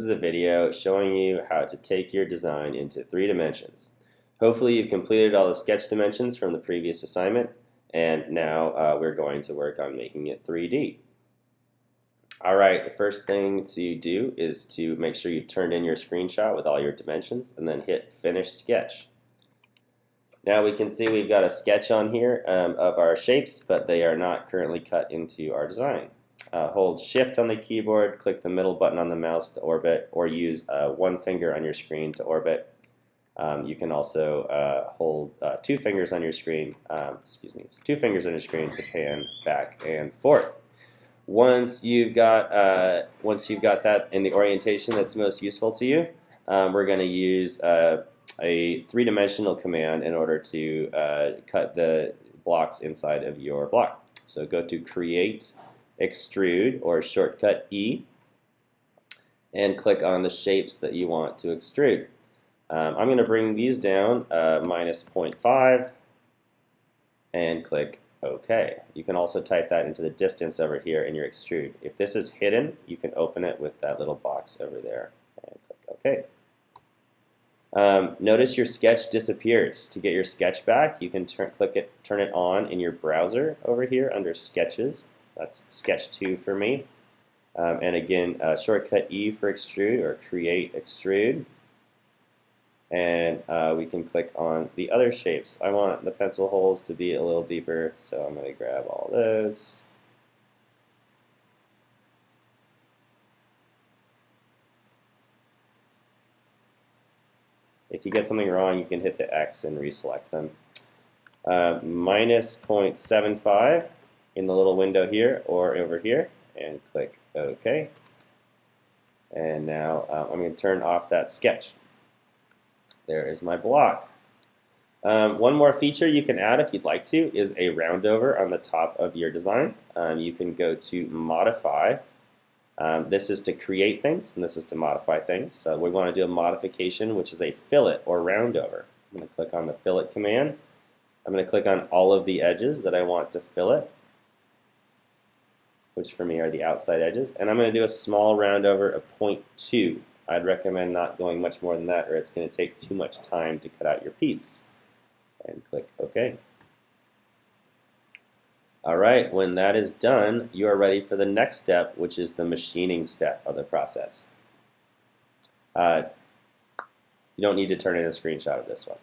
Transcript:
This is a video showing you how to take your design into 3 dimensions. Hopefully you've completed all the sketch dimensions from the previous assignment, and now we're going to work on making it 3D. Alright, the first thing to do is to make sure you've turned in your screenshot with all your dimensions and then hit Finish Sketch. Now we can see we've got a sketch on here of our shapes, but they are not currently cut into our design. Hold Shift on the keyboard, click the middle button on the mouse to orbit, or use one finger on your screen to orbit. You can also hold 2 fingers on your screen, two fingers on your screen to pan back and forth. Once you've got that in the orientation that's most useful to you, we're going to use a 3-dimensional command in order to cut the blocks inside of your block. So go to Create, Extrude, or shortcut E, and click on the shapes that you want to extrude. I'm going to bring these down minus 0.5 and click OK. You can also type that into the distance over here in your extrude. If this is hidden, you can open it with that little box over there and click OK. Notice your sketch disappears. To get your sketch back, you can turn it on in your browser over here under Sketches. That's Sketch 2 for me. And again, shortcut E for extrude, or Create Extrude. And we can click on the other shapes. I want the pencil holes to be a little deeper, so I'm going to grab all those. If you get something wrong, you can hit the X and reselect them. Minus 0.75 in the little window here or over here, and click OK. And now I'm going to turn off that sketch. There is my block. One more feature you can add if you'd like to is a round over on the top of your design. You can go to Modify. This is to create things, and this is to modify things. So we want to do a modification, which is a fillet or round over. I'm going to click on the fillet command. I'm going to click on all of the edges that I want to fillet, which for me are the outside edges. And I'm going to do a small round over of 0.2. I'd recommend not going much more than that, or it's going to take too much time to cut out your piece. And click OK. Alright, when that is done, you are ready for the next step, which is the machining step of the process. You don't need to turn in a screenshot of this one.